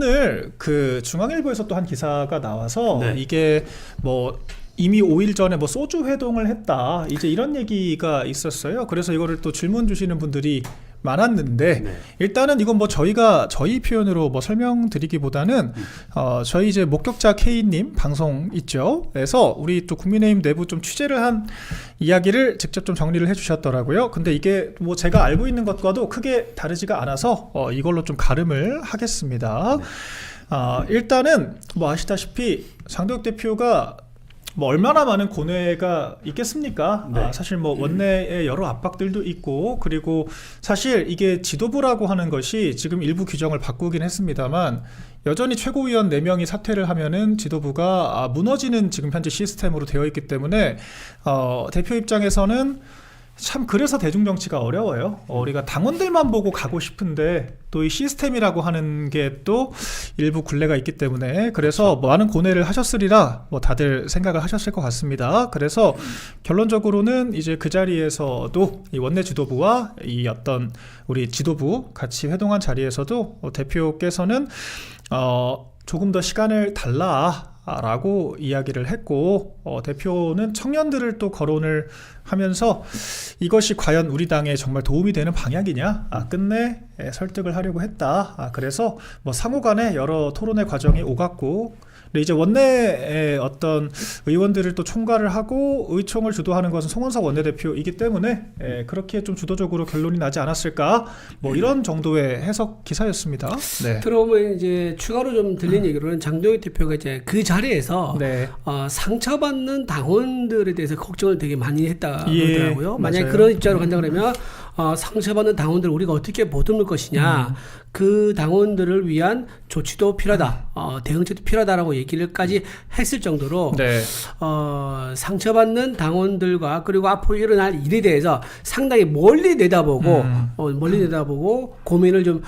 오늘 그 중앙일보에서 또 한 기사가 나와서 네. 이게 뭐 이미 5일 전에 뭐 소주 회동을 했다 이제 이런 얘기가 있었어요. 그래서 이거를 또 질문 주시는 분들이 많았는데 네. 일단은 이건 뭐 저희가 저희 표현으로 뭐 설명드리기보다는 저희 이제 목격자 K님 방송 있죠. 그래서 우리 또 국민의힘 내부 좀 취재를 한 이야기를 직접 좀 정리를 해주셨더라고요. 근데 이게 뭐 제가 알고 있는 것과도 크게 다르지가 않아서 이걸로 좀 가름을 하겠습니다. 일단은 뭐 아시다시피 장도혁 대표가 뭐 얼마나 많은 고뇌가 있겠습니까? 네. 사실 뭐 원내에 여러 압박들도 있고 그리고 사실 이게 지도부라고 하는 것이 지금 일부 규정을 바꾸긴 했습니다만 여전히 최고위원 4명이 사퇴를 하면은 지도부가 무너지는 지금 현재 시스템으로 되어 있기 때문에 대표 입장에서는 참 그래서 대중정치가 어려워요. 우리가 당원들만 보고 가고 싶은데 또 이 시스템이라고 하는 게 또 일부 굴레가 있기 때문에 그래서 많은 고뇌를 하셨으리라 뭐 다들 생각을 하셨을 것 같습니다. 그래서 결론적으로는 이제 그 자리에서도 이 원내 지도부와 이 어떤 우리 지도부 같이 회동한 자리에서도 대표께서는 조금 더 시간을 달라 라고 이야기를 했고 대표는 청년들을 또 거론을 하면서 이것이 과연 우리 당에 정말 도움이 되는 방향이냐 끝내 설득을 하려고 했다. 그래서 뭐 상호 간에 여러 토론의 과정이 오갔고 근데 이제 원내의 어떤 의원들을 또 총괄을 하고 의총을 주도하는 것은 송원석 원내대표이기 때문에 그렇게 좀 주도적으로 결론이 나지 않았을까 뭐 이런 정도의 해석 기사였습니다. 네. 들어보면 이제 추가로 좀 들린 얘기로는 장도혁 대표가 이제 그 자리에서 네. 상처받는 당원들에 대해서 걱정을 되게 많이 했다 예, 그러더라고요. 만약에 맞아요. 그런 입장으로 간다 그러면 상처받는 당원들을 우리가 어떻게 보듬을 것이냐, 그 당원들을 위한 조치도 필요하다, 대응책도 필요하다라고 얘기를까지 했을 정도로 네. 상처받는 당원들과 그리고 앞으로 일어날 일에 대해서 상당히 멀리 내다보고 고민을 좀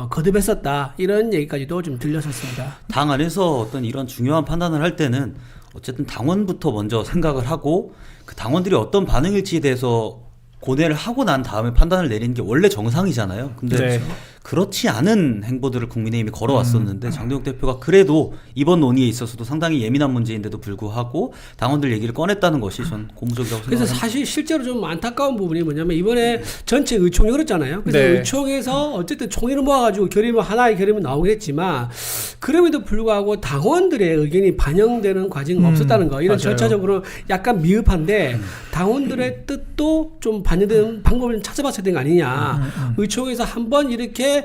거듭했었다 이런 얘기까지도 좀 들렸었습니다. 당 안에서 어떤 이런 중요한 판단을 할 때는 어쨌든 당원부터 먼저 생각을 하고 그 당원들이 어떤 반응일지에 대해서 고뇌를 하고 난 다음에 판단을 내리는 게 원래 정상이잖아요. 근데 네. 그렇지 않은 행보들을 국민의힘이 걸어왔었는데 장도혁 대표가 그래도 이번 논의에 있어서도 상당히 예민한 문제인데도 불구하고 당원들 얘기를 꺼냈다는 것이 전 고무적이라고 생각합니다. 그래서 사실 실제로 좀 안타까운 부분이 뭐냐면 이번에 전체 의총이 그렇잖아요. 그래서 네. 의총에서 어쨌든 총회를 모아가지고 하나의 결의문 나오긴 했지만 그럼에도 불구하고 당원들의 의견이 반영되는 과정이 없었다는 거. 이런 맞아요. 절차적으로 약간 미흡한데 당원들의 뜻도 좀 반영되는 방법을 찾아봤어야 되는 거 아니냐. 의총에서 한번 이렇게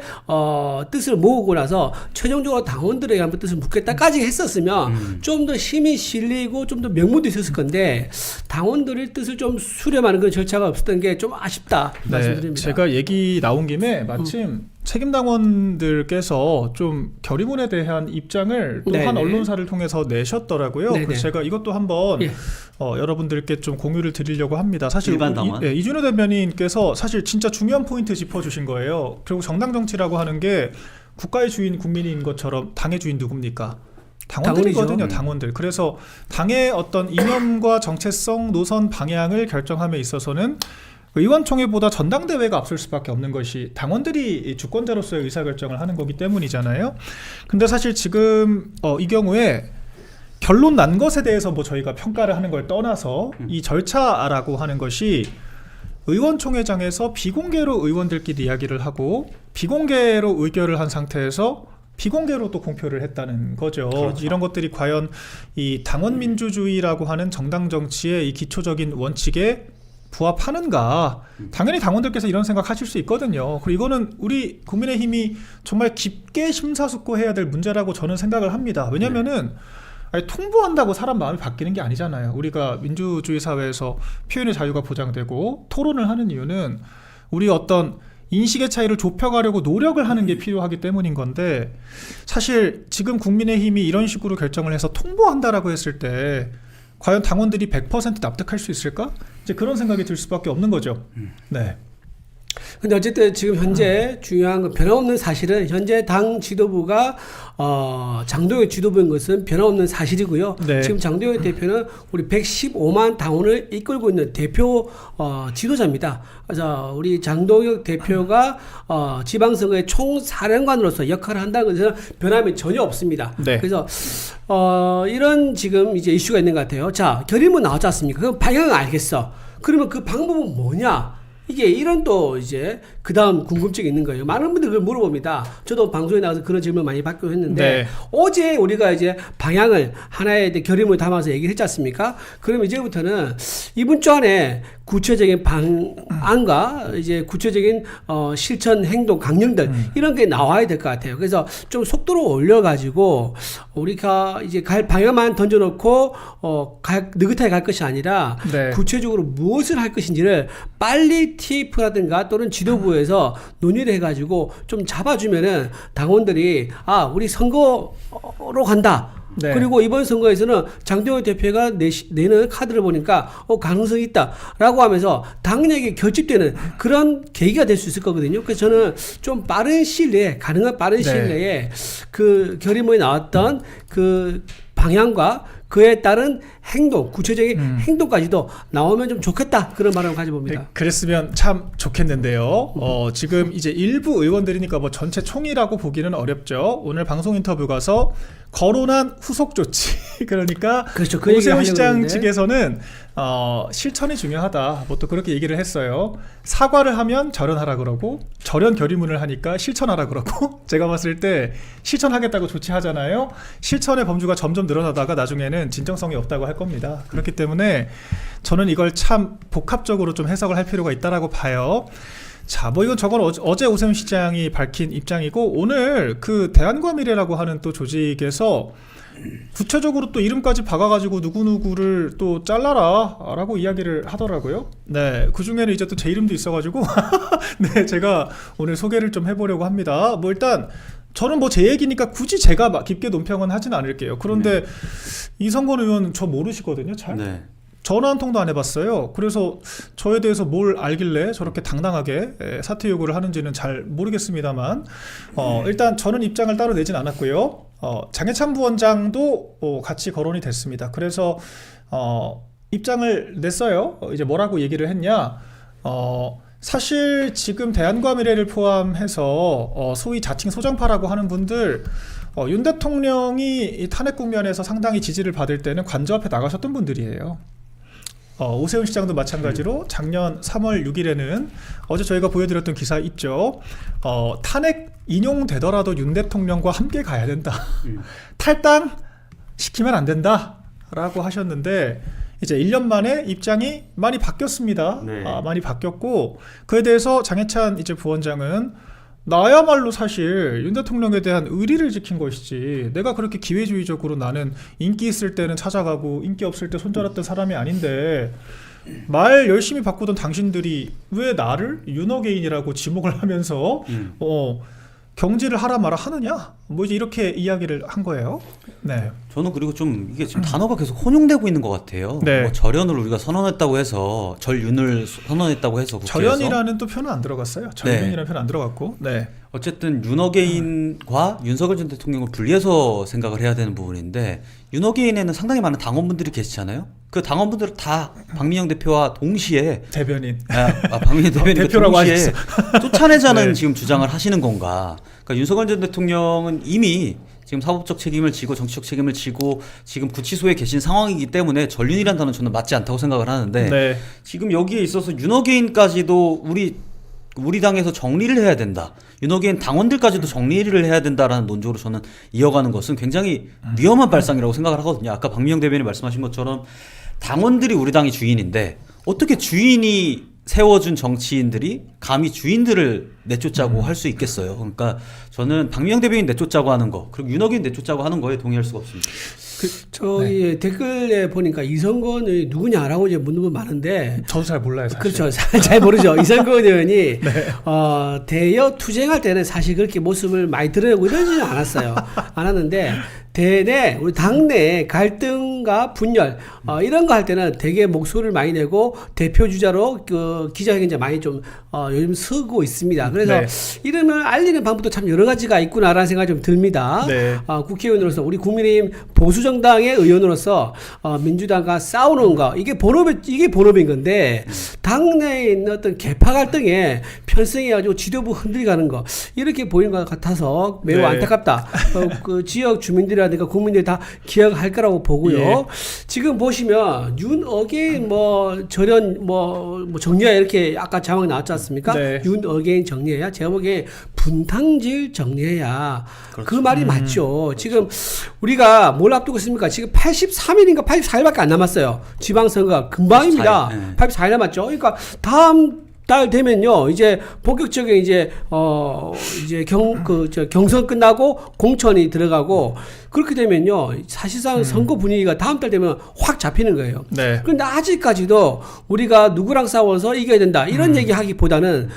뜻을 모으고 나서 최종적으로 당원들에게 한번 뜻을 묻겠다까지 했었으면 좀 더 힘이 실리고 좀 더 명분도 있었을 건데 당원들의 뜻을 좀 수렴하는 그런 절차가 없었던 게 좀 아쉽다 말씀드립니다. 제가 얘기 나온 김에 마침 책임당원들께서 좀 결의문에 대한 입장을 또 한 네네. 언론사를 통해서 내셨더라고요. 네네. 그래서 제가 이것도 한번 예. 여러분들께 좀 공유를 드리려고 합니다. 사실 일반 당원? 이준호 대변인께서 사실 진짜 중요한 포인트 짚어주신 거예요. 그리고 정당 정치라고 하는 게 국가의 주인 국민인 것처럼 당의 주인 누굽니까? 당원들이거든요. 당원이죠. 당원들. 그래서 당의 어떤 이념과 정체성, 노선, 방향을 결정함에 있어서는 의원총회보다 전당대회가 앞설 수밖에 없는 것이 당원들이 주권자로서의 의사결정을 하는 거기 때문이잖아요. 근데 사실 지금 이 경우에 결론 난 것에 대해서 뭐 저희가 평가를 하는 걸 떠나서 이 절차라고 하는 것이 의원총회장에서 비공개로 의원들끼리 이야기를 하고 비공개로 의결을 한 상태에서 비공개로 또 공표를 했다는 거죠. 그렇죠. 이런 것들이 과연 이 당원 민주주의라고 하는 정당 정치의 이 기초적인 원칙에 부합하는가? 당연히 당원들께서 이런 생각하실 수 있거든요. 그리고 이거는 우리 국민의힘이 정말 깊게 심사숙고해야 될 문제라고 저는 생각을 합니다. 왜냐면은 아니, 통보한다고 사람 마음이 바뀌는 게 아니잖아요. 우리가 민주주의 사회에서 표현의 자유가 보장되고 토론을 하는 이유는 우리 어떤 인식의 차이를 좁혀가려고 노력을 하는 게 필요하기 때문인 건데 사실 지금 국민의힘이 이런 식으로 결정을 해서 통보한다라고 했을 때 과연 당원들이 100% 납득할 수 있을까? 이제 그런 생각이 들 수밖에 없는 거죠. 네. 근데 어쨌든 지금 현재 중요한 건 변함없는 사실은 현재 당 지도부가 장동혁 지도부인 것은 변함없는 사실이고요. 네. 지금 장동혁 대표는 우리 115만 당원을 이끌고 있는 대표 지도자입니다. 그래서 우리 장동혁 대표가 지방선거의 총사령관으로서 역할을 한다는 것은 변함이 전혀 없습니다. 네. 그래서 이런 지금 이제 이슈가 있는 것 같아요. 자, 결의문 나왔지 않습니까? 그럼 방향은 알겠어. 그러면 그 방법은 뭐냐? 이게 이런 또 이제 그 다음 궁금증이 있는 거예요. 많은 분들이 그걸 물어봅니다. 저도 방송에 나가서 그런 질문을 많이 받기도 했는데 네. 어제 우리가 이제 방향을 하나의 결의문을 담아서 얘기를 했지 않습니까? 그럼 이제부터는 이번 주 안에 구체적인 방안과 이제 구체적인 실천 행동 강령들 이런 게 나와야 될 것 같아요. 그래서 좀 속도를 올려가지고 우리가 이제 갈 방향만 던져놓고 느긋하게 갈 것이 아니라 네. 구체적으로 무엇을 할 것인지를 빨리 TF라든가 또는 지도부에서 논의를 해가지고 좀 잡아주면은 당원들이 우리 선거로 간다. 네. 그리고 이번 선거에서는 장동혁 대표가 내는 카드를 보니까 가능성이 있다라고 하면서 당내에 결집되는 그런 계기가 될 수 있을 거거든요. 그래서 저는 좀 빠른 시일 내에 가능한 빠른 시일 네. 내에 그 결의문에 나왔던 그 방향과 그에 따른 행동, 구체적인 행동까지도 나오면 좀 좋겠다 그런 바람을 가져봅니다. 네, 그랬으면 참 좋겠는데요. 지금 이제 일부 의원들이니까 뭐 전체 총이라고 보기는 어렵죠. 오늘 방송 인터뷰 가서 거론한 후속 조치 그러니까 그렇죠. 그 오세훈 얘기를 시장 하려고 측에서는 실천이 중요하다. 뭐 또 그렇게 얘기를 했어요. 사과를 하면 절연하라 그러고 절연 결의문을 하니까 실천하라 그러고 제가 봤을 때 실천하겠다고 조치하잖아요. 실천의 범주가 점점 늘어나다가 나중에는 진정성이 없다고 할 겁니다. 그렇기 때문에 저는 이걸 참 복합적으로 좀 해석을 할 필요가 있다라고 봐요. 자, 뭐 이건 저건 어제 오세훈 시장이 밝힌 입장이고 오늘 그 대안과 미래라고 하는 또 조직에서 구체적으로 또 이름까지 박아가지고 누구누구를 또 잘라라 라고 이야기를 하더라고요. 네, 그 중에는 이제 또 제 이름도 있어가지고 네, 제가 오늘 소개를 좀 해보려고 합니다. 뭐 일단 저는 뭐 제 얘기니까 굳이 제가 막 깊게 논평은 하진 않을게요. 그런데 이성건 의원 저 모르시거든요, 잘. 네. 전화 한 통도 안 해봤어요. 그래서 저에 대해서 뭘 알길래 저렇게 당당하게 사퇴 요구를 하는지는 잘 모르겠습니다만 일단 저는 입장을 따로 내진 않았고요. 장해찬 부원장도 같이 거론이 됐습니다. 그래서 입장을 냈어요. 이제 뭐라고 얘기를 했냐? 사실 지금 대안과 미래를 포함해서 소위 자칭 소장파라고 하는 분들 윤 대통령이 탄핵 국면에서 상당히 지지를 받을 때는 관저 앞에 나가셨던 분들이에요. 오세훈 시장도 마찬가지로 작년 3월 6일에는 어제 저희가 보여드렸던 기사 있죠. 탄핵 인용되더라도 윤 대통령과 함께 가야 된다. 탈당 시키면 안 된다. 라고 하셨는데 이제 1년 만에 입장이 많이 바뀌었습니다. 네. 많이 바뀌었고 그에 대해서 장해찬 이제 부원장은 나야말로 사실 윤 대통령에 대한 의리를 지킨 것이지 내가 그렇게 기회주의적으로 나는 인기 있을 때는 찾아가고 인기 없을 때 손절했던 사람이 아닌데 말 열심히 바꾸던 당신들이 왜 나를 윤어게인이라고 지목을 하면서 경질을 하라 마라 하느냐? 뭐 이제 이렇게 이야기를 한 거예요. 네. 저는 그리고 좀 이게 지금 단어가 계속 혼용되고 있는 것 같아요. 네. 뭐 절연을 우리가 선언했다고 해서 절윤을 선언했다고 해서 국회에서 절연이라는 또 표현은 안 들어갔어요. 절윤이라는 표현 안 들어갔고. 네. 어쨌든 윤어게인과 윤석열 전 대통령을 분리해서 생각을 해야 되는 부분인데 윤어게인에는 상당히 많은 당원분들이 계시잖아요. 그 당원분들은 다 박민영 대표와 동시에 대변인. 박민영 대변인과 대표라고 동시에 쫓아내자는 네. 지금 주장을 하시는 건가? 그러니까 윤석열 전 대통령은 이미 지금 사법적 책임을 지고 정치적 책임을 지고 지금 구치소에 계신 상황이기 때문에 전륜이라는 단어는 저는 맞지 않다고 생각을 하는데 네. 지금 여기에 있어서 윤어게인까지도 우리 당에서 정리를 해야 된다. 윤어게인 당원들까지도 정리를 해야 된다라는 논조로 저는 이어가는 것은 굉장히 위험한 발상이라고 생각을 하거든요. 아까 박민영 대변인이 말씀하신 것처럼 당원들이 우리 당의 주인인데 어떻게 주인이 세워준 정치인들이 감히 주인들을 내쫓자고 할 수 있겠어요. 그러니까 저는 박민영 대변인 내쫓자고 하는 거 그리고 윤어게인 내쫓자고 하는 거에 동의할 수가 없습니다. 저희 댓글에 보니까 이성건이 누구냐라고 이제 묻는 분 많은데 저도 잘 몰라요, 사실. 그렇죠. 잘 모르죠. 이성건 의원이 대여 투쟁할 때는 사실 그렇게 모습을 많이 드러내고 이러지는 않았어요. 않았는데 대내 우리 당내 갈등과 분열 이런 거 할 때는 되게 목소리를 많이 내고 대표 주자로 그 기자회견제 많이 좀 요즘 쓰고 있습니다. 그래서 네. 이름을 알리는 방법도 참 여러 가지가 있구나라는 생각이 좀 듭니다. 네. 국회의원으로서 우리 국민의힘 보수 정당의 의원으로서 민주당과 싸우는 거 이게 본업인 건데 당내에 있는 어떤 계파 갈등에 편승해가지고 지도부 흔들가는 거 이렇게 보이는 것 같아서 매우 네. 안타깝다. 그 지역 주민들이라든가 국민들이 다 기억할 거라고 보고요. 예. 지금 보시면 윤어게인 뭐 절연 뭐 정리야 이렇게 아까 자막 나왔지 않습니까? 네. 윤어게인 정리해야 제가 보기에 분탕질 정리해야 그 말이 맞죠. 지금 우리가 뭘 앞두고 있습니까? 지금 83일인가 84일밖에 안 남았어요. 지방선거가 금방입니다. 84일, 네. 84일 남았죠. 그러니까 다음 달 되면요, 이제 본격적인 이제 경선 끝나고 공천이 들어가고 그렇게 되면요, 사실상 선거 분위기가 다음 달 되면 확 잡히는 거예요. 네. 그런데 아직까지도 우리가 누구랑 싸워서 이겨야 된다 이런 얘기 하기보다는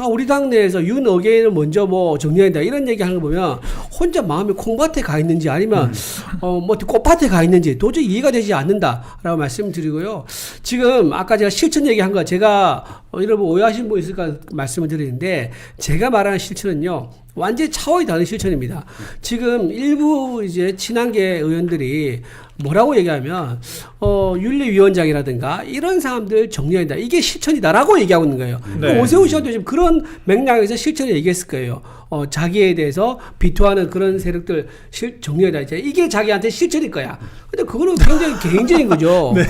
우리 당내에서 윤어게인을 먼저 뭐 정리해야 된다 이런 얘기 하는 거 보면 혼자 마음이 콩밭에 가 있는지 아니면 뭐 꽃밭에 가 있는지 도저히 이해가 되지 않는다라고 말씀드리고요. 지금 아까 제가 실천 얘기한 거 제가 여러분 오해하신 분 있을까 말씀을 드리는데 제가 말하는 실천은요. 완전히 차원이 다른 실천입니다. 지금 일부 이제 친한계 의원들이 뭐라고 얘기하면 윤리위원장이라든가 이런 사람들 정리해야 된다. 이게 실천이다라고 얘기하고 있는 거예요. 네. 오세훈 씨도 지금 그런 맥락에서 실천을 얘기했을 거예요. 자기에 대해서 비토하는 그런 세력들 정리해야 된다. 이게 자기한테 실천일 거야. 근데 그거는 굉장히 개인적인 거죠. 네.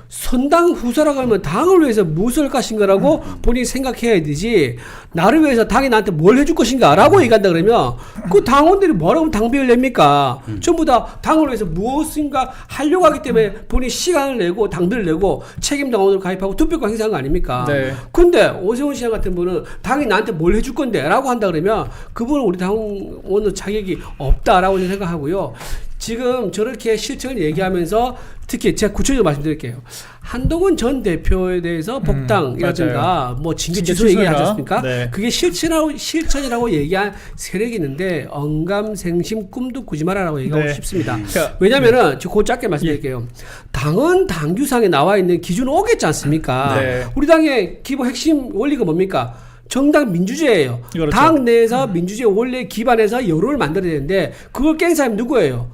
선당 후사라고 하면 당을 위해서 무엇을 할 것인가라고 본인이 생각해야 되지 나를 위해서 당이 나한테 뭘 해줄 것인가라고 얘기한다 그러면 그 당원들이 뭐라고 당비를 냅니까? 전부 다 당을 위해서 무엇인가 하려고 하기 때문에 본인이 시간을 내고 당비를 내고 책임 당원을 가입하고 투표권 행사한 거 아닙니까? 네. 근데 오세훈 시장 같은 분은 당이 나한테 뭘 해줄 건데 라고 한다 그러면 그분은 우리 당원은 자격이 없다라고 생각하고요. 지금 저렇게 실천을 얘기하면서 특히 제가 구체적으로 말씀드릴게요. 한동훈 전 대표에 대해서 복당이라든가 뭐 징계 취소 얘기하지 않습니까? 네. 그게 실천이라고 얘기한 세력이 있는데 언감생심 꿈도 꾸지 마라라고 얘기하고 네. 싶습니다. 그러니까, 왜냐면은 저 그 짧게 말씀드릴게요. 당헌 당규상에 나와 있는 기준은 오겠지 않습니까? 네. 우리 당의 기본 핵심 원리가 뭡니까? 정당 민주주의예요. 그렇죠. 당 내에서 민주주의 원리에 기반해서 여론을 만들어야 되는데 그걸 깬 사람이 누구예요?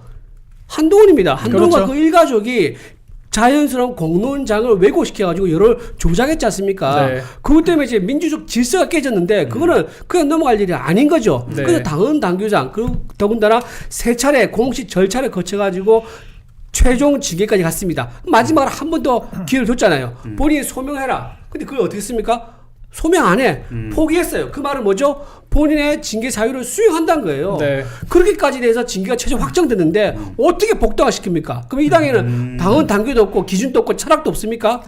한동훈입니다. 한동훈과 그렇죠. 그 일가족이 자연스러운 공론장을 왜곡시켜가지고 여론을 조작했지 않습니까? 네. 그것 때문에 이제 민주적 질서가 깨졌는데 그거는 그냥 넘어갈 일이 아닌 거죠. 네. 그래서 당헌 당규상 그리고 더군다나 세 차례 공식 절차를 거쳐가지고 최종 징계까지 갔습니다. 마지막으로 한 번 더 기회를 줬잖아요. 본인이 소명해라. 근데 그걸 어떻게 했습니까? 소명 안 해. 포기했어요. 그 말은 뭐죠? 본인의 징계 사유를 수용한다는 거예요. 네. 그렇게까지 돼서 징계가 최종 확정됐는데 어떻게 복당을 시킵니까? 그럼 이 당에는 당헌 당규도 없고 기준도 없고 철학도 없습니까?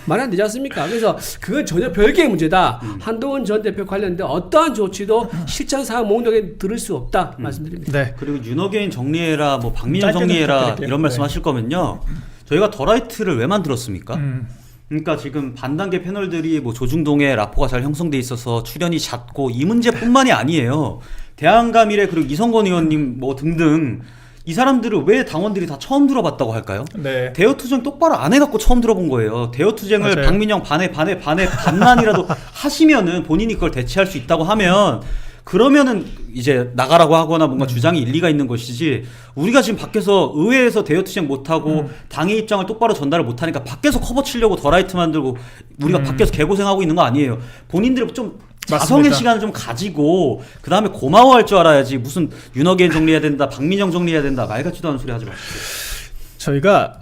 말이 안 되지 않습니까? 그래서 그건 전혀 별개의 문제다. 한동훈 전 대표 관련된 어떠한 조치도 실천 사항 목록에 들을 수 없다 말씀드립니다. 네. 그리고 윤어게인 정리해라, 뭐 박민영 짧게 정리해라 부탁드릴게요. 이런 네. 말씀하실 거면요. 저희가 더라이트를 왜 만들었습니까? 그러니까 지금 반단계 패널들이 뭐 조중동에 라포가 잘 형성돼 있어서 출연이 잦고 이 문제뿐만이 아니에요. 대한가미래 그리고 이성건 의원님 뭐 등등 이 사람들을 왜 당원들이 다 처음 들어봤다고 할까요? 네. 대여투쟁 똑바로 안 해갖고 처음 들어본 거예요. 대여투쟁을 맞아요. 박민영 반만이라도 하시면은 본인이 그걸 대체할 수 있다고 하면 그러면은 이제 나가라고 하거나 뭔가 주장이 일리가 있는 것이지 우리가 지금 밖에서 의회에서 대여투쟁 못하고 당의 입장을 똑바로 전달을 못하니까 밖에서 커버 치려고 더라이트 만들고 우리가 밖에서 개고생하고 있는 거 아니에요. 본인들이 좀 자성의 맞습니다. 시간을 좀 가지고 그 다음에 고마워할 줄 알아야지 무슨 윤어게인 정리해야 된다 박민영 정리해야 된다 말 같지도 않은 소리 하지 마십시오. 저희가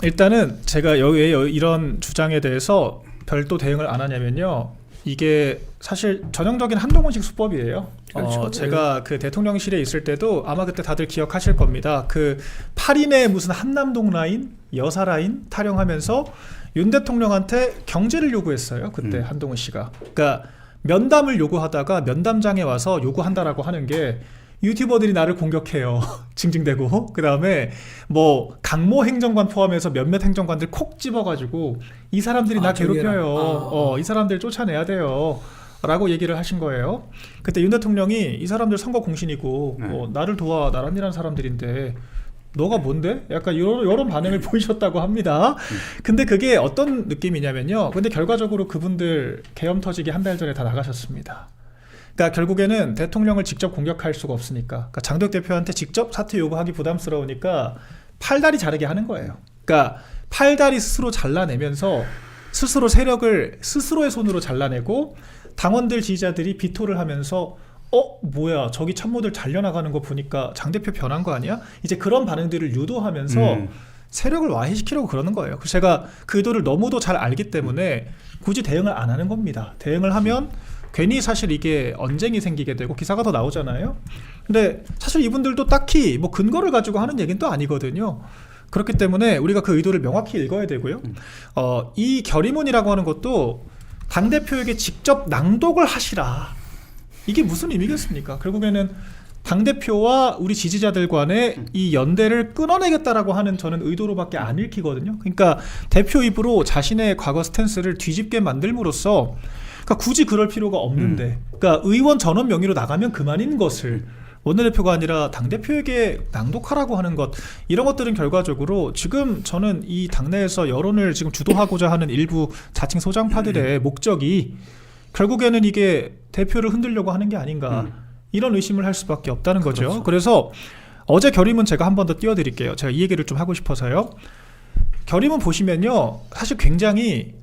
일단은 제가 왜 이런 주장에 대해서 별도 대응을 안 하냐면요. 이게 사실 전형적인 한동훈식 수법이에요. 그렇죠. 제가 그 대통령실에 있을 때도 아마 그때 다들 기억하실 겁니다. 그 8인의 무슨 한남동 라인, 여사 라인 타령하면서 윤 대통령한테 경제를 요구했어요. 그때 한동훈 씨가. 그러니까 면담을 요구하다가 면담장에 와서 요구한다라고 하는 게 유튜버들이 나를 공격해요. 징징대고 그 다음에 뭐 강모 행정관 포함해서 몇몇 행정관들 콕 집어가지고 이 사람들이 나 괴롭혀요. 이 사람들 쫓아내야 돼요. 라고 얘기를 하신 거예요. 그때 윤 대통령이 이 사람들 선거 공신이고 나를 도와 나란히란 사람들인데 너가 뭔데? 약간 이런 반응을 보이셨다고 합니다. 근데 그게 어떤 느낌이냐면요. 근데 결과적으로 그분들 계엄 터지기 한 달 전에 다 나가셨습니다. 그러니까 결국에는 대통령을 직접 공격할 수가 없으니까, 그러니까 장도혁 대표한테 직접 사퇴 요구하기 부담스러우니까 팔다리 자르게 하는 거예요. 그러니까 팔다리 스스로 잘라내면서 스스로 세력을 스스로의 손으로 잘라내고 당원들 지지자들이 비토를 하면서 뭐야 저기 참모들 잘려나가는 거 보니까 장 대표 변한 거 아니야? 이제 그런 반응들을 유도하면서 세력을 와해시키려고 그러는 거예요. 그래서 제가 그 의도를 너무도 잘 알기 때문에 굳이 대응을 안 하는 겁니다. 대응을 하면 괜히 사실 이게 언쟁이 생기게 되고 기사가 더 나오잖아요. 근데 사실 이분들도 딱히 뭐 근거를 가지고 하는 얘기는 또 아니거든요. 그렇기 때문에 우리가 그 의도를 명확히 읽어야 되고요. 이 결의문이라고 하는 것도 당대표에게 직접 낭독을 하시라. 이게 무슨 의미겠습니까? 결국에는 당대표와 우리 지지자들 간의 이 연대를 끊어내겠다라고 하는 저는 의도로밖에 안 읽히거든요. 그러니까 대표 입으로 자신의 과거 스탠스를 뒤집게 만들므로써 그러니까 굳이 그럴 필요가 없는데 그러니까 의원 전원 명의로 나가면 그만인 것을 원내대표가 아니라 당대표에게 낭독하라고 하는 것, 이런 것들은 결과적으로 지금 저는 이 당내에서 여론을 지금 주도하고자 하는 일부 자칭 소장파들의 목적이 결국에는 이게 대표를 흔들려고 하는 게 아닌가, 이런 의심을 할 수밖에 없다는 거죠. 그렇죠. 그래서 어제 결의문 제가 한 번 더 띄워드릴게요. 제가 이 얘기를 좀 하고 싶어서요. 결의문 보시면요, 사실 굉장히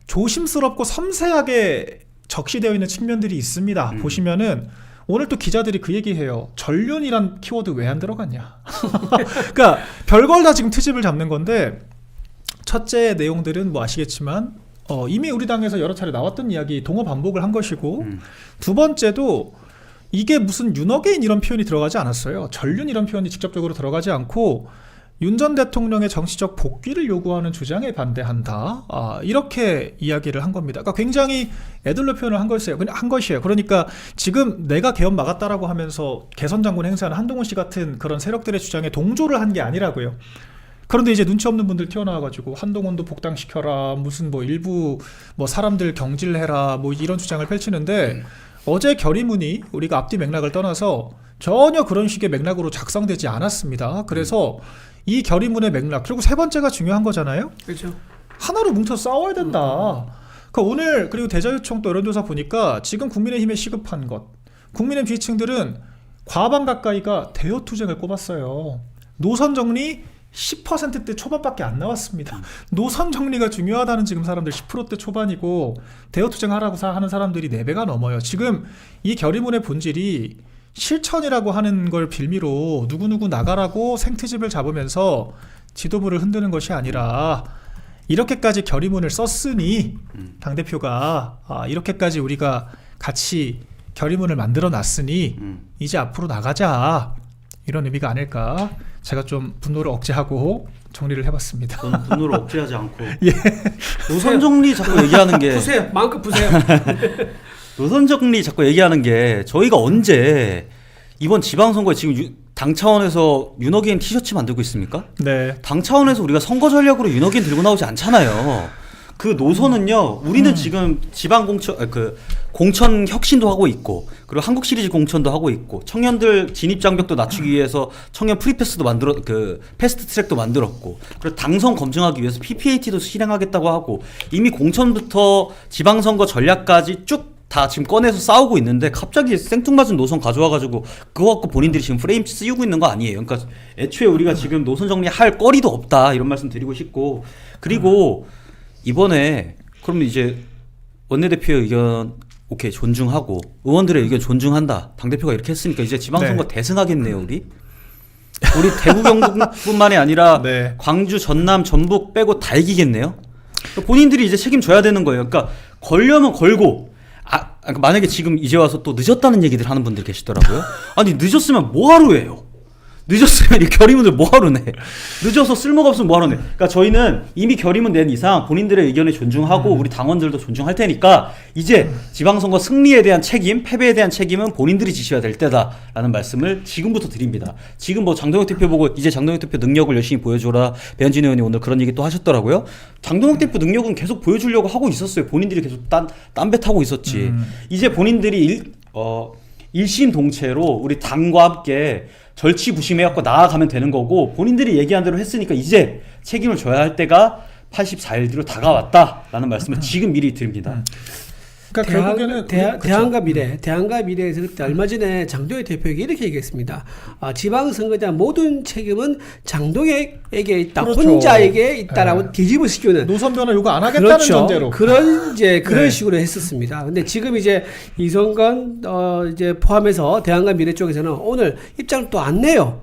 조심스럽고 섬세하게 적시되어 있는 측면들이 있습니다. 보시면은 오늘 또 기자들이 그 얘기해요. 전륜이란 키워드 왜 안 들어갔냐. 그러니까 별걸 다 지금 트집을 잡는 건데, 첫째 내용들은 뭐 아시겠지만 이미 우리 당에서 여러 차례 나왔던 이야기 동어 반복을 한 것이고, 두 번째도 이게 무슨 윤어게인 이런 표현이 들어가지 않았어요. 전륜 이런 표현이 직접적으로 들어가지 않고 윤 전 대통령의 정치적 복귀를 요구하는 주장에 반대한다. 이렇게 이야기를 한 겁니다. 그러니까 굉장히 애들로 표현을 한 것이에요. 그러니까 지금 내가 계엄 막았다라고 하면서 개선 장군 행사하는 한동훈 씨 같은 그런 세력들의 주장에 동조를 한 게 아니라고요. 그런데 이제 눈치 없는 분들 튀어나와가지고 한동훈도 복당시켜라, 무슨 뭐 일부 뭐 사람들 경질해라, 뭐 이런 주장을 펼치는데 어제 결의문이 우리가 앞뒤 맥락을 떠나서 전혀 그런 식의 맥락으로 작성되지 않았습니다. 그래서 이 결의문의 맥락, 그리고 세 번째가 중요한 거잖아요. 그렇죠. 하나로 뭉쳐 싸워야 된다. 그러니까 오늘 그리고 대자유총 또 여론조사 보니까 지금 국민의힘에 시급한 것, 국민의힘 지지층들은 과반 가까이가 대여 투쟁을 꼽았어요. 노선 정리 10%대 초반밖에 안 나왔습니다. 노선 정리가 중요하다는 지금 사람들 10%대 초반이고 대여 투쟁하라고 하는 사람들이 4배가 넘어요. 지금 이 결의문의 본질이 실천이라고 하는 걸 빌미로 누구누구 나가라고 생트집을 잡으면서 지도부를 흔드는 것이 아니라, 이렇게까지 결의문을 썼으니 당대표가 이렇게까지 우리가 같이 결의문을 만들어 놨으니 이제 앞으로 나가자, 이런 의미가 아닐까. 제가 좀 분노를 억제하고 정리를 해봤습니다. 저는 분노를 억제하지 않고 예. 노선 정리 자꾸 얘기하는 게 푸세요. 마음껏 푸세요. 노선 정리 자꾸 얘기하는 게, 저희가 언제 이번 지방선거에 지금 당 차원에서 윤어게인 티셔츠 만들고 있습니까? 네. 당 차원에서 우리가 선거 전략으로 윤어게인 들고 나오지 않잖아요. 그 노선은요, 우리는 지금 지방 공천 혁신도 하고 있고, 그리고 한국 시리즈 공천도 하고 있고, 청년들 진입 장벽도 낮추기 위해서 청년 프리패스도 패스트 트랙도 만들었고, 그리고 당선 검증하기 위해서 PPAT도 실행하겠다고 하고, 이미 공천부터 지방선거 전략까지 쭉 다 지금 꺼내서 싸우고 있는데, 갑자기 생뚱맞은 노선 가져와가지고 그거 갖고 본인들이 지금 프레임 씌우고 있는 거 아니에요. 그러니까 애초에 우리가 지금 노선 정리할 거리도 없다, 이런 말씀 드리고 싶고, 그리고 이번에 그러면 이제 원내대표의 의견 오케이 존중하고 의원들의 의견 존중한다, 당대표가 이렇게 했으니까 이제 지방선거 대승하겠네요. 우리 대구 경북뿐만이 아니라 네. 광주, 전남, 전북 빼고 다 이기겠네요. 본인들이 이제 책임져야 되는 거예요. 그러니까 걸려면 걸고, 그러니까 만약에 지금 이제 와서 또 늦었다는 얘기들 하는 분들 계시더라고요. 아니 늦었으면 뭐하러 해요? 늦었으면 이 결의문을 뭐하러 내? 늦어서 쓸모가 없으면 뭐하러 내? 그러니까 저희는 이미 결의문 낸 이상 본인들의 의견을 존중하고 우리 당원들도 존중할 테니까 이제 지방선거 승리에 대한 책임, 패배에 대한 책임은 본인들이 지셔야 될 때다라는 말씀을 지금부터 드립니다. 지금 뭐 장동혁 대표 보고 이제 장동혁 대표 능력을 열심히 보여줘라. 배현진 의원이 오늘 그런 얘기 또 하셨더라고요. 장동혁 대표 능력은 계속 보여주려고 하고 있었어요. 본인들이 계속 딴배 타고 있었지. 이제 본인들이 일심동체로 우리 당과 함께 절치부심해갖고 나아가면 되는 거고 본인들이 얘기한 대로 했으니까 이제 책임을 져야 할 때가 84일 뒤로 다가왔다라는 말씀을 지금 미리 드립니다. 그러니까 결국에는 대안과 미래, 대안과 미래에서 그때 얼마 전에 장동혁 대표에게 이렇게 얘기했습니다. 지방선거에 대한 모든 책임은 장동혁에게 있다, 그렇죠. 혼자에게 있다라고 뒤집어쓰는 노선 변화 요구 안 하겠다는 전제로 그런 네. 식으로 했었습니다. 근데 지금 이제 이성건 이제 포함해서 대안과 미래 쪽에서는 오늘 입장을 또 안 내요.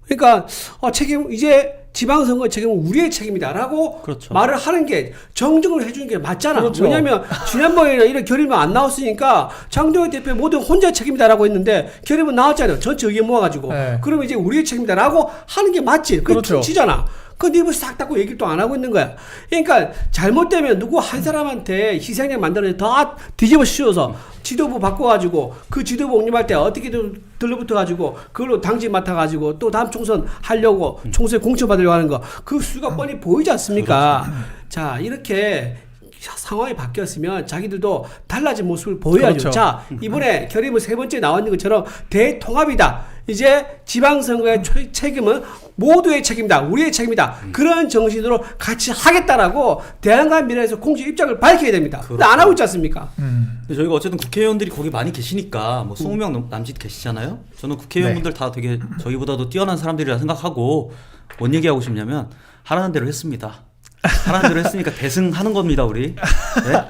그러니까 책임 이제 지방선거 책임은 우리의 책임이다라고 그렇죠. 말을 하는 게 정정을 해주는 게 맞잖아. 그렇죠. 왜냐하면 지난번에는 이런 결의문 안 나왔으니까 장동혁 대표 모든 혼자 책임이다라고 했는데 결의문 나왔잖아요. 전체 의견 모아가지고. 네. 그러면 이제 우리의 책임이다라고 하는 게 맞지. 그게 그렇죠. 퉁치잖아. 근데 이거 싹 닫고 얘기를 또 안 하고 있는 거야. 그러니까 잘못되면 누구 한 사람한테 희생양 만들어서 다 뒤집어 씌워서 지도부 바꿔가지고 그 지도부 옹립할 때 어떻게든 들러붙어가지고 그걸로 당직 맡아가지고 또 다음 총선 하려고 총선에 공천받으려고 하는 거 그 수가 뻔히 보이지 않습니까? 자, 이렇게 상황이 바뀌었으면 자기들도 달라진 모습을 보여야죠. 그렇죠. 자, 이번에 결의문 세 번째 나왔는 것처럼 대통합이다. 이제 지방선거의 책임은 모두의 책임이다. 우리의 책임이다. 그런 정신으로 같이 하겠다라고 대안과 미래에서 공식 입장을 밝혀야 됩니다. 근데 안 하고 있지 않습니까? 근데 저희가 어쨌든 국회의원들이 거기 많이 계시니까 뭐 20명 남짓 계시잖아요. 저는 국회의원분들 다 되게 저희보다도 뛰어난 사람들이라 생각하고 뭔 얘기하고 싶냐면 하라는 대로 했습니다. 하라는 대로 했으니까 대승하는 겁니다, 우리. 네?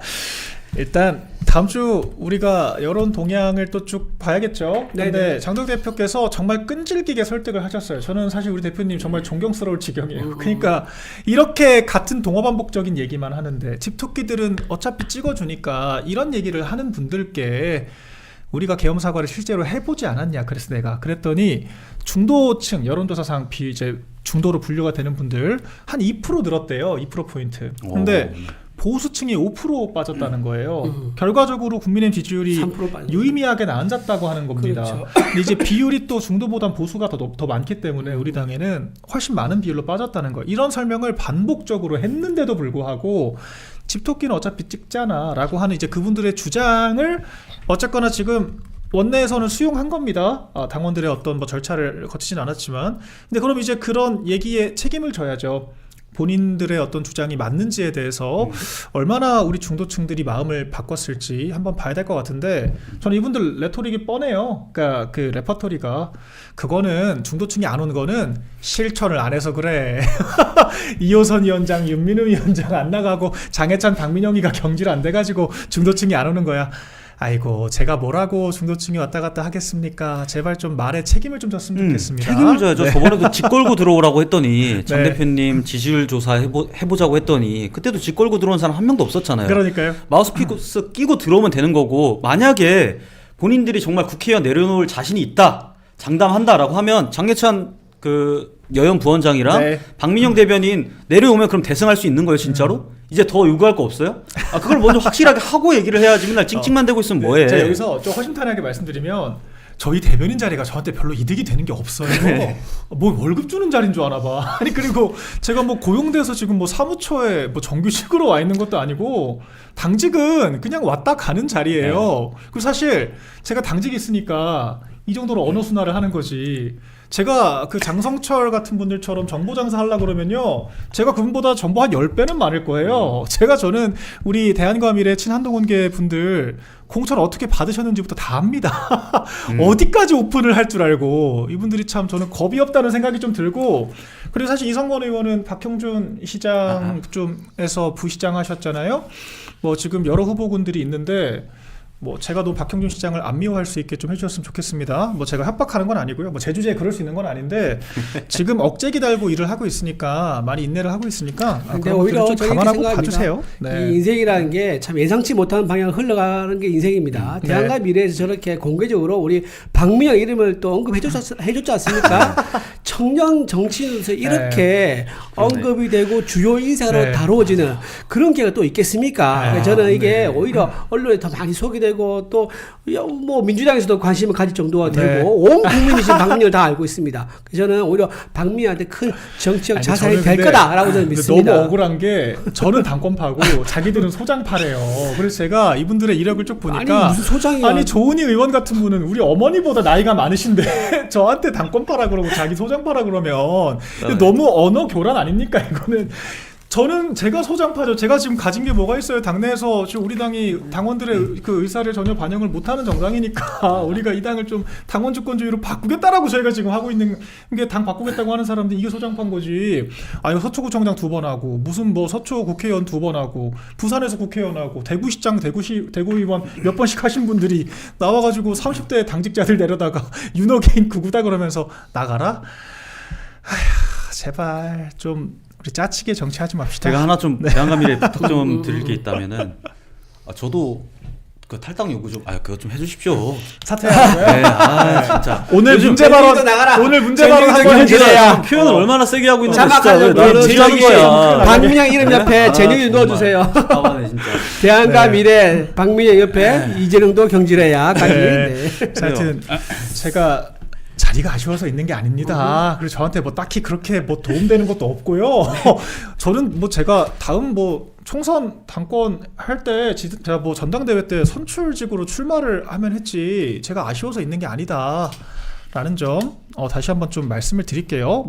일단 다음 주 우리가 여론 동향을 또 쭉 봐야겠죠. 네네. 근데 장동 대표께서 정말 끈질기게 설득을 하셨어요. 저는 사실 우리 대표님 정말 존경스러울 지경이에요. 그러니까 이렇게 같은 동어반복적인 얘기만 하는데 집토끼들은 어차피 찍어주니까 이런 얘기를 하는 분들께 우리가 계엄 사과를 실제로 해보지 않았냐. 그래서 내가 그랬더니 중도층 여론조사상 이제 중도로 분류가 되는 분들 한 2% 늘었대요. 2% 포인트. 근데 보수층이 5% 빠졌다는 거예요. 결과적으로 국민의힘 지지율이 3% 빠졌죠. 유의미하게 앉았다고 하는 겁니다. 그렇죠. 근데 이제 비율이 또 중도보단 보수가 더 많기 때문에 우리 당에는 훨씬 많은 비율로 빠졌다는 거예요. 이런 설명을 반복적으로 했는데도 불구하고 집토끼는 어차피 찍잖아 라고 하는 이제 그분들의 주장을 어쨌거나 지금 원내에서는 수용한 겁니다. 당원들의 어떤 뭐 절차를 거치진 않았지만. 근데 그럼 이제 그런 얘기에 책임을 져야죠. 본인들의 어떤 주장이 맞는지에 대해서 얼마나 우리 중도층들이 마음을 바꿨을지 한번 봐야 될 것 같은데 저는 이분들 레토릭이 뻔해요. 그러니까 그 레퍼토리가 그거는 중도층이 안 온 거는 실천을 안 해서 그래. 이호선 위원장, 윤민우 위원장 안 나가고 장해찬, 박민영이가 경질 안 돼가지고 중도층이 안 오는 거야. 아이고 제가 뭐라고 중도층이 왔다 갔다 하겠습니까? 제발 좀 말에 책임을 좀 졌으면 좋겠습니다. 책임을 져야죠. 네. 저번에도 집 걸고 들어오라고 했더니 장 네. 대표님 지지율 조사 해보자고 했더니 그때도 집 걸고 들어온 사람 한 명도 없었잖아요. 그러니까요. 마우스피스 끼고 들어오면 되는 거고 만약에 본인들이 정말 국회의원 내려놓을 자신이 있다 장담한다라고 하면 장예찬 그 여연 부원장이랑 네. 박민영 대변인 내려오면 그럼 대승할 수 있는 거예요 진짜로? 이제 더 요구할 거 없어요? 그걸 먼저 확실하게 하고 얘기를 해야지 맨날 찡찡만 대고 있으면 뭐해. 제가 여기서 좀 허심탄회하게 말씀드리면 저희 대변인 자리가 저한테 별로 이득이 되는 게 없어요. 뭐 월급 주는 자리인 줄 아나 봐. 아니 그리고 제가 뭐 고용돼서 지금 뭐 사무처에 뭐 정규직으로 와 있는 것도 아니고 당직은 그냥 왔다 가는 자리예요. 그리고 사실 제가 당직이 있으니까 이 정도로 언어 순화를 하는 거지. 제가 그 장성철 같은 분들처럼 정보 장사 하려고 그러면요. 제가 그분보다 정보 한 10배는 많을 거예요. 저는 우리 대한과 미래 친한동훈계 분들 공천 어떻게 받으셨는지부터 다 압니다. 어디까지 오픈을 할 줄 알고 이분들이 참 저는 겁이 없다는 생각이 좀 들고 그리고 사실 이성건 의원은 박형준 시장 쪽에서 부시장 하셨잖아요. 뭐 지금 여러 후보군들이 있는데 뭐 제가 또 박형준 시장을 안 미워할 수 있게 좀 해주셨으면 좋겠습니다. 뭐 제가 협박하는 건 아니고요. 뭐 제주제에 그럴 수 있는 건 아닌데 지금 억제기 달고 일을 하고 있으니까 많이 인내를 하고 있으니까 근데 그런 것들을 오히려 좀 저는 감안하고 이렇게 봐주세요. 이 인생이라는 게 참 예상치 못한 방향을 흘러가는 게 인생입니다. 네. 대한과 미래에서 저렇게 공개적으로 우리 박민영 이름을 또 해줬지 않습니까? 청년 정치인으로서 이렇게 언급이 되고 주요 인사로 네. 다루어지는 그런 기회가 또 있겠습니까? 아, 저는 이게 네. 오히려 언론에 더 많이 소개되고 또 뭐 민주당에서도 관심을 가질 정도가 네. 되고 온 국민이 지금 박민영을 다 알고 있습니다. 그래서 저는 오히려 박민영한테 큰 정치적 아니, 자산이 저는 될 근데 거다라고 저는 근데 믿습니다. 너무 억울한 게 저는 당권파고 자기들은 소장파래요. 그래서 제가 이분들의 이력을 쭉 보니까 아니 무슨 소장이야? 아니 조은희 의원 같은 분은 우리 어머니보다 나이가 많으신데 저한테 당권파라 그러고 자기 소장파라 그러면 너무 언어 교란 아닙니까 이거는. 저는 제가 소장파죠. 제가 지금 가진 게 뭐가 있어요. 당내에서 지금 우리 당이 당원들의 그 의사를 전혀 반영을 못하는 정당이니까 우리가 이 당을 좀 당원 주권주의로 바꾸겠다라고 저희가 지금 하고 있는 게 당 바꾸겠다고 하는 사람들 이게 소장파인 거지. 아니 서초구청장 2번 하고 무슨 뭐 서초 국회의원 2번 하고 부산에서 국회의원 하고 대구시장 대구의원 몇 번씩 하신 분들이 나와가지고 30대 당직자들 내려다가 윤호개인 구구다 그러면서 나가라. 아휴 제발 좀. 우리 짜치게 정치하지 맙시다. 제가 하나 좀 대한과 미래 부탁 좀 드릴 게 있다면은 저도 그 탈당 요구 좀 그거 좀 해주십시오. 사퇴하고요. 네, 진짜 오늘 요즘 문제 발언 나가라. 오늘 문제 발언 전쟁도 한번 경제야. 해주세요. 표현을 얼마나 세게 하고 있는 거야 진짜. 자막하려고 왜 나를 너는 지지하는 저기 거야. 박민영 이름 옆에 제뉴이 넣어주세요. 답답하네 진짜. 대한과 네. 미래 박민영 옆에 이재명도 경질해야까지. 네. 네. 자, 하여튼 제가 자리가 아쉬워서 있는 게 아닙니다. 그리고 저한테 뭐 딱히 그렇게 뭐 도움되는 것도 없고요. 저는 뭐 제가 다음 뭐 총선 당권 할 때 제가 뭐 전당대회 때 선출직으로 출마를 하면 했지 제가 아쉬워서 있는 게 아니다라는 점 다시 한번 좀 말씀을 드릴게요.